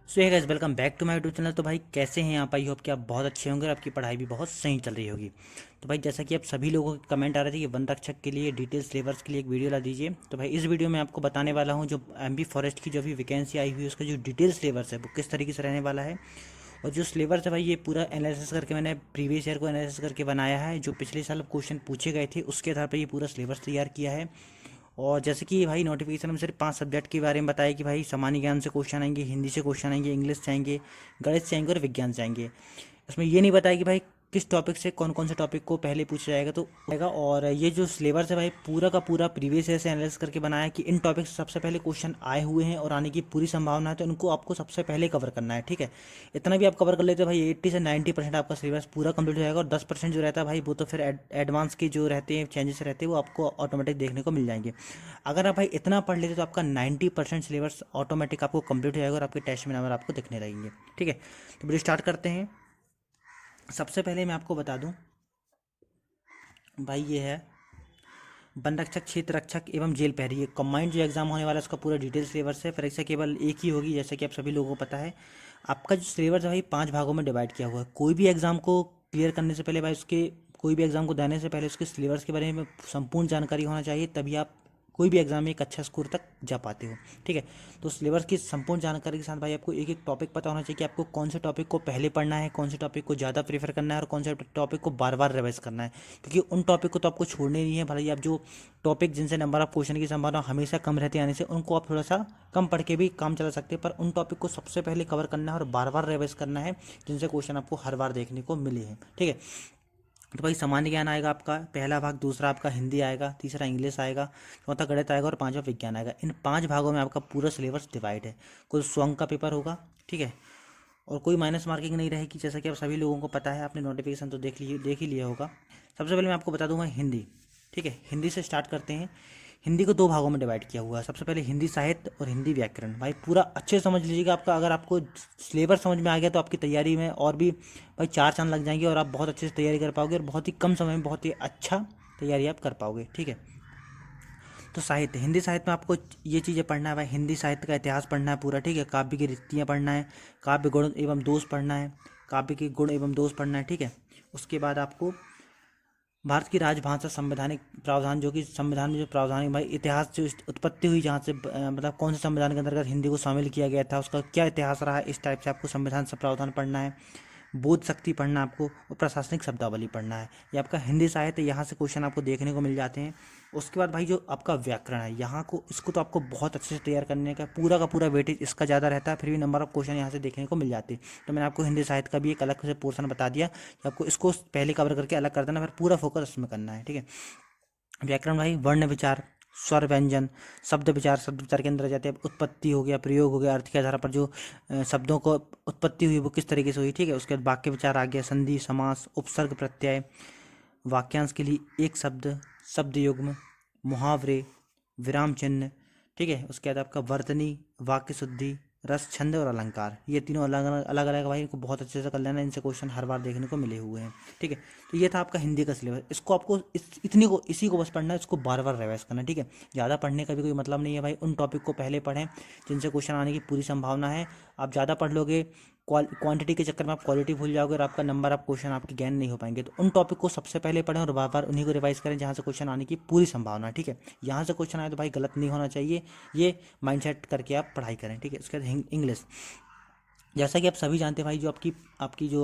So hey guys, welcome back to my YouTube channel. तो भाई कैसे हैं आप? आई होप कि आप बहुत अच्छे होंगे और आपकी पढ़ाई भी बहुत सही चल रही होगी। तो भाई जैसा कि आप सभी लोगों के कमेंट आ रहे थे कि वन रक्षक के लिए डिटेल सिलेबस के लिए एक वीडियो ला दीजिए, तो भाई इस वीडियो में आपको बताने वाला हूं जो एमबी फॉरेस्ट की जो भी वैकेंसी आई हुई है उसका जो डिटेल सिलेबस है वो किस तरीके से रहने वाला है। और जो सिलेबस है भाई ये पूरा एनालिसिस करके मैंने प्रीवियस ईयर को एनालिसिस करके बनाया है। जो पिछले साल क्वेश्चन पूछे गए थे उसके आधार पर ये पूरा सिलेबस तैयार किया है। और जैसे कि भाई नोटिफिकेशन में सिर्फ 5 सब्जेक्ट के बारे में बताया कि भाई सामान्य ज्ञान से क्वेश्चन आएंगे, हिंदी से क्वेश्चन आएंगे, इंग्लिश से आएंगे, गणित से आएंगे और विज्ञान से आएंगे। इसमें ये नहीं बताया कि भाई किस टॉपिक से कौन कौन से टॉपिक को पहले पूछा जाएगा तो आएगा। और ये जो सिलेबस है भाई पूरा का पूरा प्रीवियस ईयर से एनालिसिस करके बनाया है कि इन टॉपिक से सबसे पहले क्वेश्चन आए हुए हैं और आने की पूरी संभावना है, तो इनको आपको सबसे पहले कवर करना है। ठीक है, इतना भी आप कवर कर लेते हो भाई 80 से 90% आपका सिलेबस पूरा कंप्लीट हो जाएगा। और 10% जो रहता है भाई वो तो फिर एडवांस के जो रहते हैं चेंजेस रहते हैं वो आपको ऑटोमेटिक देखने को मिल जाएंगे। अगर आप भाई इतना पढ़ लेते तो आपका 90% सिलेबस ऑटोमेटिक आपको कंप्लीट हो जाएगा और आपके टेस्ट में नंबर आपको दिखने लगेंगे। ठीक है, तो वीडियो स्टार्ट करते हैं। सबसे पहले मैं आपको बता दूं भाई ये है वन रक्षक, क्षेत्र रक्षक एवं जेल प्रहरी। ये कंबाइंड जो एग्जाम होने वाला है उसका पूरा डिटेल सिलेबस है। परीक्षा केवल एक ही होगी जैसे कि आप सभी लोगों को पता है। आपका जो सिलेबस है भाई 5 भागों में डिवाइड किया हुआ है। कोई भी एग्जाम को क्लियर करने से पहले भाई उसके कोई भी एग्जाम को देने से पहले उसके सिलेबस के बारे में संपूर्ण जानकारी होना चाहिए, तभी आप कोई भी एग्जाम में एक अच्छा स्कोर तक जा पाते हो। ठीक है, तो सिलेबस की संपूर्ण जानकारी के साथ भाई आपको एक एक टॉपिक पता होना चाहिए कि आपको कौन से टॉपिक को पहले पढ़ना है, कौन से टॉपिक को ज़्यादा प्रीफर करना है और कौन से टॉपिक को बार बार रिवाइज करना है। क्योंकि उन टॉपिक को तो आपको छोड़ने नहीं है। भले आप जो टॉपिक जिनसे नंबर ऑफ क्वेश्चन की संभावना हमेशा कम रहती है आने से, उनको आप थोड़ा सा कम पढ़ के भी काम चला सकते हैं, पर उन टॉपिक को सबसे पहले कवर करना है और बार बार रिवाइज करना है जिनसे क्वेश्चन आपको हर बार देखने को मिले हैं। ठीक है, तो भाई सामान्य ज्ञान आएगा आपका पहला भाग, दूसरा आपका हिंदी आएगा, तीसरा इंग्लिश आएगा, चौथा गणित आएगा और पांचवा विज्ञान आएगा। इन 5 भागों में आपका पूरा सिलेबस डिवाइड है। कुल 100 अंक का पेपर होगा। ठीक है, और कोई माइनस मार्किंग नहीं रहेगी जैसा कि आप सभी लोगों को पता है। आपने नोटिफिकेशन तो देख ही लिया होगा। सबसे पहले मैं आपको बता दूंगा हिंदी। ठीक है, हिंदी से स्टार्ट करते हैं। हिंदी को 2 भागों में डिवाइड किया हुआ है। सबसे पहले हिंदी साहित्य और हिंदी व्याकरण। भाई पूरा अच्छे से समझ लीजिएगा। आपका अगर आपको सिलेबस समझ में आ गया तो आपकी तैयारी में और भी भाई 4 चांद लग जाएंगे और आप बहुत अच्छे से तैयारी कर पाओगे और बहुत ही कम समय में बहुत ही अच्छा तैयारी आप कर पाओगे। ठीक है, तो साहित्य, हिंदी साहित्य में आपको ये चीज़ें पढ़ना है भाई। हिंदी साहित्य का इतिहास पढ़ना है पूरा। ठीक है, काव्य की रीतियाँ पढ़ना है, काव्य गुण एवं दोष पढ़ना है, काव्य के गुण एवं दोष पढ़ना है। ठीक है, उसके बाद आपको भारत की राजभाषा संवैधानिक प्रावधान, जो कि संविधान में जो प्रावधान है भाई, इतिहास जो उत्पत्ति हुई जहाँ से मतलब कौन से संविधान के अंतर्गत हिंदी को शामिल किया गया था, उसका क्या इतिहास रहा है, इस टाइप से आपको संविधान से प्रावधान पढ़ना है। बोध शक्ति पढ़ना आपको और प्रशासनिक शब्दावली पढ़ना है। ये आपका हिंदी साहित्य, यहाँ से क्वेश्चन आपको देखने को मिल जाते हैं। उसके बाद भाई जो आपका व्याकरण है, यहाँ को इसको तो आपको बहुत अच्छे से तैयार करने का पूरा वेटेज इसका ज़्यादा रहता है, फिर भी नंबर ऑफ क्वेश्चन यहाँ से देखने को मिल जाते हैं। तो मैंने आपको हिंदी साहित्य का भी एक अलग से पोर्शन बता दिया कि आपको इसको पहले कवर करके अलग कर देना, फिर पूरा फोकस इसमें करना है। ठीक है, व्याकरण भाई वर्ण विचार, स्वर व्यंजन, शब्द विचार के अंदर आ जाते हैं। उत्पत्ति हो गया, प्रयोग हो गया, अर्थ के आधार पर जो शब्दों को उत्पत्ति हुई वो किस तरीके से हुई। ठीक है, उसके बाद वाक्य विचार आ गया, संधि, समास, उपसर्ग, प्रत्यय, वाक्यांश के लिए एक शब्द, शब्द युग्म, मुहावरे, विराम चिन्ह। ठीक है, उसके बाद आपका वर्तनी, वाक्य शुद्धि, रस, छंद और अलंकार। ये तीनों अलग अलग भाई, इनको बहुत अच्छे से कर लेना, इनसे क्वेश्चन हर बार देखने को मिले हुए हैं। ठीक है, तो ये था आपका हिंदी का सिलेबस। इसको आपको इसी को बस पढ़ना है, इसको बार बार रिवाइज करना है। ठीक है, ज़्यादा पढ़ने का भी कोई मतलब नहीं है भाई। उन टॉपिक को पहले पढ़ें जिनसे क्वेश्चन आने की पूरी संभावना है। आप ज़्यादा पढ़ लोगे, क्वांटिटी के चक्कर में आप क्वालिटी भूल जाओगे और आपका नंबर ऑफ क्वेश्चन आपके गेन नहीं हो पाएंगे। तो उन टॉपिक को सबसे पहले पढ़ें और बार बार उन्हीं को रिवाइज करें जहाँ से क्वेश्चन आने की पूरी संभावना है। ठीक है, यहाँ से क्वेश्चन आए तो भाई गलत नहीं होना चाहिए, ये माइंडसेट करके आप पढ़ाई करें। ठीक है, उसके बाद इंग्लिश। जैसा कि आप सभी जानते हैं भाई, जो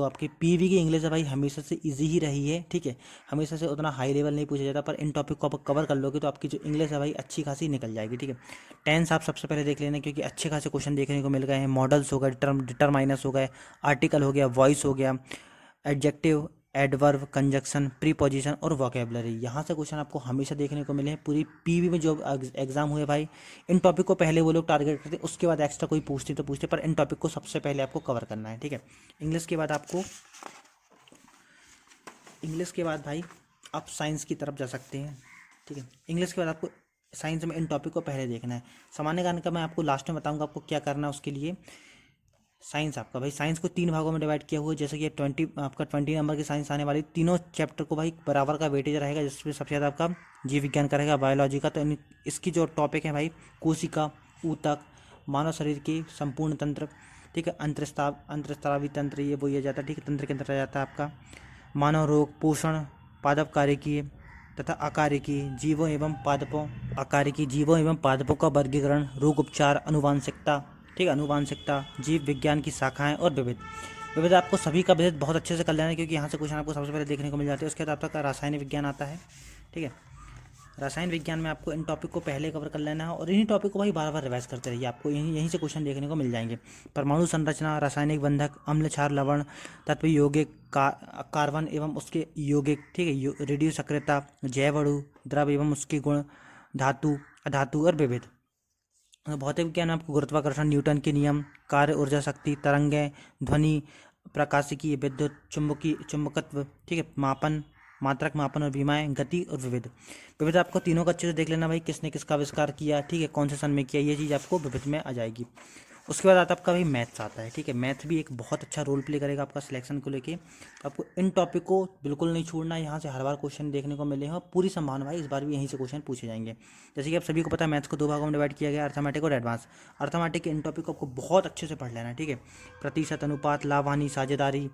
आपकी पीवी की इंग्लिश है भाई हमेशा से इजी ही रही है। ठीक है, हमेशा से उतना हाई लेवल नहीं पूछा जाता, पर इन टॉपिक को आप कवर कर लोगे तो आपकी जो इंग्लिश है भाई अच्छी खासी निकल जाएगी। ठीक है, टेंस आप सबसे पहले देख लेना क्योंकि अच्छे खासे क्वेश्चन देखने को मिल गए हैं। मॉडल्स हो गए, डिटरमाइनर्स हो गए, आर्टिकल हो गया, वॉइस हो गया, एडजेक्टिव, एडवर्ब, कंजक्शन, प्रीपोजिशन और वोकेबलरी। यहाँ से क्वेश्चन आपको हमेशा देखने को मिले हैं। पूरी पीवी में जो एग्जाम हुए भाई, इन टॉपिक को पहले वो लोग टारगेट करते हैं, उसके बाद एक्स्ट्रा कोई पूछते तो पूछते, पर इन टॉपिक को सबसे पहले आपको कवर करना है। ठीक है, इंग्लिश के बाद भाई आप साइंस की तरफ जा सकते हैं। ठीक है, इंग्लिश के बाद आपको साइंस में इन टॉपिक को पहले देखना है। सामान्य ज्ञान का मैं आपको लास्ट में बताऊंगा आपको क्या करना है उसके लिए। साइंस आपका भाई, साइंस को 3 भागों में डिवाइड किया हुआ है। जैसे कि 20 नंबर की साइंस आने वाली, तीनों चैप्टर को भाई बराबर का वेटेज रहेगा, जिसमें सबसे ज़्यादा आपका जीव विज्ञान का रहेगा, बायोलॉजी का। तो इसकी जो टॉपिक है भाई, कोशिका, ऊतक, मानव शरीर के संपूर्ण तंत्र, ठीक है। अंतरस्रावी तंत्र ये वो ये जाता है, ठीक है, तंत्र के अंदर आ जाता है आपका मानव रोग, पोषण, पादप कार्यकी तथा अकार्यकी जीवों एवं पादपों, अकार्यकी जीवों एवं पादपों का वर्गीकरण, रोग उपचार, अनुवांशिकता, ठीक है, अनुवांशिकता, जीव विज्ञान की शाखाएं और विविध विविध आपको सभी का विविध बहुत अच्छे से कर लेना है, क्योंकि यहाँ से क्वेश्चन आपको सबसे पहले देखने को मिल जाते हैं। उसके बाद आपका रासायनिक विज्ञान आता है, ठीक है। रासायन विज्ञान में आपको इन टॉपिक को पहले कवर कर लेना है और इन्हीं टॉपिक को भाई बार बार रिवाइज करते रहिए, आपको यहीं से क्वेश्चन देखने को मिल जाएंगे। परमाणु संरचना, रासायनिक बंधक, अम्ल क्षार लवण, तत्व यौगिक, कार्बन एवं उसके यौगिक, ठीक है, रेडियो सक्रियता, जैव अणु, द्रव एवं उसके गुण, धातु, अधातु और विविध। भौतिक विज्ञान में आपको गुरुत्वाकर्षण, न्यूटन के नियम, कार्य, ऊर्जा शक्ति, तरंगें, ध्वनि, प्रकाशिकी, विद्युत, चुंबकत्व, ठीक है, मापन, मात्रक मापन और विमाएं, गति और विविध। विविध आपको तीनों का अच्छे से देख लेना भाई, किसने किसका आविष्कार किया, ठीक है, कौन से सन में किया, ये चीज़ आपको विविध में आ जाएगी। उसके बाद आता है आपका भाई मैथ्स आता है, ठीक है। मैथ भी एक बहुत अच्छा रोल प्ले करेगा आपका सिलेक्शन को लेके। आपको इन टॉपिक को बिल्कुल नहीं छोड़ना, यहाँ से हर बार क्वेश्चन देखने को मिले हैं और पूरी संभावना भाई इस बार भी यहीं से क्वेश्चन पूछे जाएंगे। जैसे कि आप सभी को पता है मैथ्स को 2 भागों में डिवाइड किया गया, अर्थमेटिक और एडवांस। अर्थमेटिक के इन टॉपिक को आपको बहुत अच्छे से पढ़ लेना है, ठीक है। प्रतिशत, अनुपात, लाभ हानि, साझेदारी,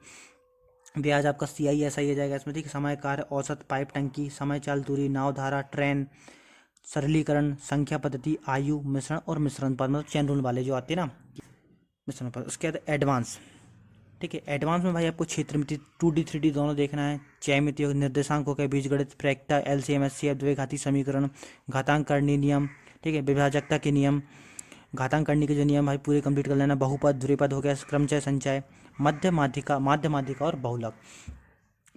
ब्याज आपका CISI आ जाएगा इसमें, ठीक है। समय, कार्य, औसत, पाइप, टंकी, समय, चाल, दूरी, नाव, धारा, ट्रेन, सरलीकरण, संख्या पद्धति, आयु, मिश्रण और मिश्रण पद, मतलब चैन रूल वाले जो आते हैं ना, मिश्रण पद। उसके बाद एडवांस, ठीक है। एडवांस में भाई आपको क्षेत्र मिति 2D 3D दोनों देखना है, ज्यामिति, निर्देशांकों के बीजगणित, प्रैक्टा, LCM SCF, द्विघाती समीकरण, घातांक करनी नियम, ठीक है, विभाजकता के नियम, घातांक करने के जो नियम भाई पूरे कंप्लीट कर लेना। बहुपद, ध्रुवीपद हो गया, क्रमचय, संचय, मध्य माध्यिका और बहुलक।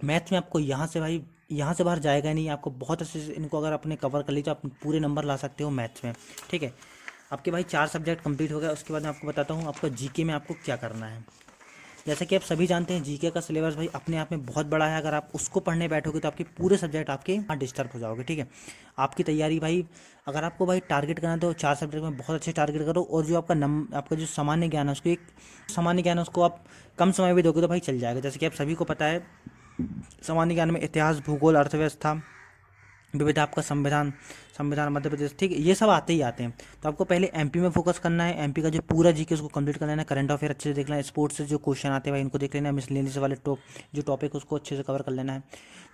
मैथ्स में आपको यहाँ से बाहर जाएगा नहीं, आपको बहुत अच्छे से इनको अगर आपने कवर कर ली तो आप पूरे नंबर ला सकते हो मैथ्स में, ठीक है। आपके भाई 4 सब्जेक्ट कंप्लीट हो गया। उसके बाद मैं आपको बताता हूँ आपका जीके में आपको क्या करना है। जैसा कि आप सभी जानते हैं जीके का सिलेबस भाई अपने आप में बहुत बड़ा है, अगर आप उसको पढ़ने बैठोगे तो आपके पूरे सब्जेक्ट आपके डिस्टर्ब हो जाओगे, ठीक है। आपकी तैयारी भाई, अगर आपको भाई टारगेट करना है तो 4 सब्जेक्ट में बहुत अच्छे टारगेट करो, और जो आपका जो सामान्य ज्ञान है उसको आप कम समय में दोगे तो भाई चल जाएगा। जैसे कि आप सभी को पता है सामान्य ज्ञान में इतिहास, भूगोल, अर्थव्यवस्था, विविध आपका संविधान मध्य प्रदेश, ठीक है, ये सब आते ही आते हैं। तो आपको पहले MP में फोकस करना है, MP का जो पूरा जीके उसको कंप्लीट कर लेना है, करंट अफेयर अच्छे से देख लेना है, स्पोर्ट्स से जो क्वेश्चन आते हैं भाई इनको देख लेना है, मिसलेनियस वाले जो टॉपिक उसको अच्छे से कवर कर लेना है।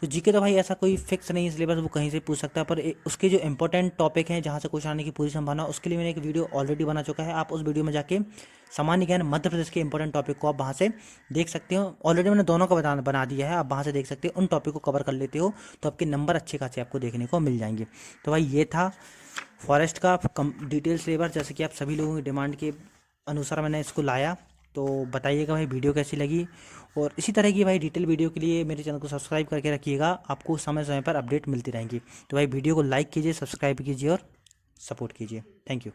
तो जीके तो भाई ऐसा कोई फिक्स नहीं है सिलेबस, वो कहीं से पूछ सकता है, पर उसके जो इंपॉर्टेंट टॉपिक हैं जहाँ से क्वेश्चन आने की पूरी संभावना, उसके लिए मैंने एक वीडियो ऑलरेडी बना चुका है। आप उस वीडियो में जाके सामान्य ज्ञान मध्य प्रदेश के इंपॉर्टेंट टॉपिक को आप वहाँ से देख सकते हो। ऑलरेडी मैंने दोनों का बना दिया है, आप वहाँ से देख सकते हो, उन टॉपिक को कवर कर लेते हो तो आपके नंबर अच्छे खासे आपको देखने को मिल जाएंगे। तो भाई ये था फॉरेस्ट का डिटेल सिलेबस, जैसे कि आप सभी लोगों की डिमांड के अनुसार मैंने इसको लाया। तो बताइएगा भाई वीडियो कैसी लगी, और इसी तरह की भाई डिटेल वीडियो के लिए मेरे चैनल को सब्सक्राइब करके रखिएगा, आपको समय समय पर अपडेट मिलती रहेंगी। तो भाई वीडियो को लाइक कीजिए, सब्सक्राइब कीजिए और सपोर्ट कीजिए। Thank you.